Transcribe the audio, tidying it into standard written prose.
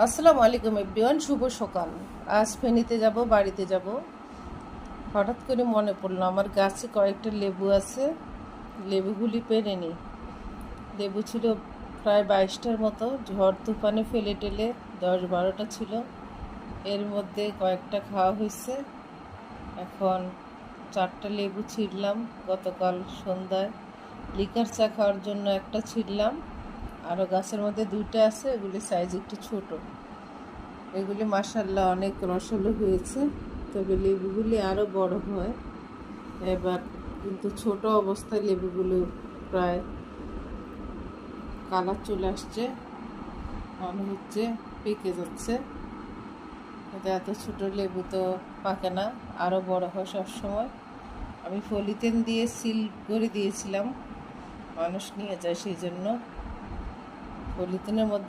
আসসালামু আলাইকুম এভরিওয়ান, শুভ সকাল। আজ ফেনীতে যাব, বাড়িতে যাব। হঠাৎ করে মনে পড়লো আমার গাছে কয়েকটা লেবু আছে, লেবুগুলি পেরে নিই। লেবু ছিল প্রায় 22টার মতো, ঝড় তুফানে ফেলে টেলে 10-12টা ছিল। এর মধ্যে কয়েকটা খাওয়া হয়েছে। এখন 4টা লেবু ছিঁড়লাম গতকাল সন্ধ্যায়। লিকার চা খাওয়ার জন্য একটা ছিঁড়লাম, আরও গাছের মধ্যে 2টা আছে, এগুলি সাইজ একটু ছোটো। এগুলি মাশাআল্লাহ অনেক রসালো হয়েছে, তবে লেবুগুলি আরও বড় হয় এবার। কিন্তু ছোট অবস্থায় লেবুগুলো প্রায় কালার চলে আসছে, মনে হচ্ছে পেকে যাচ্ছে। কিন্তু এত ছোট লেবু তো পাকে না, আরও বড় হয় সবসময়। আমি পলিথিন দিয়ে সিল করে দিয়েছিলাম, মানুষ নিয়ে যায়, সেই জন্য পলিথিনের মধ্যে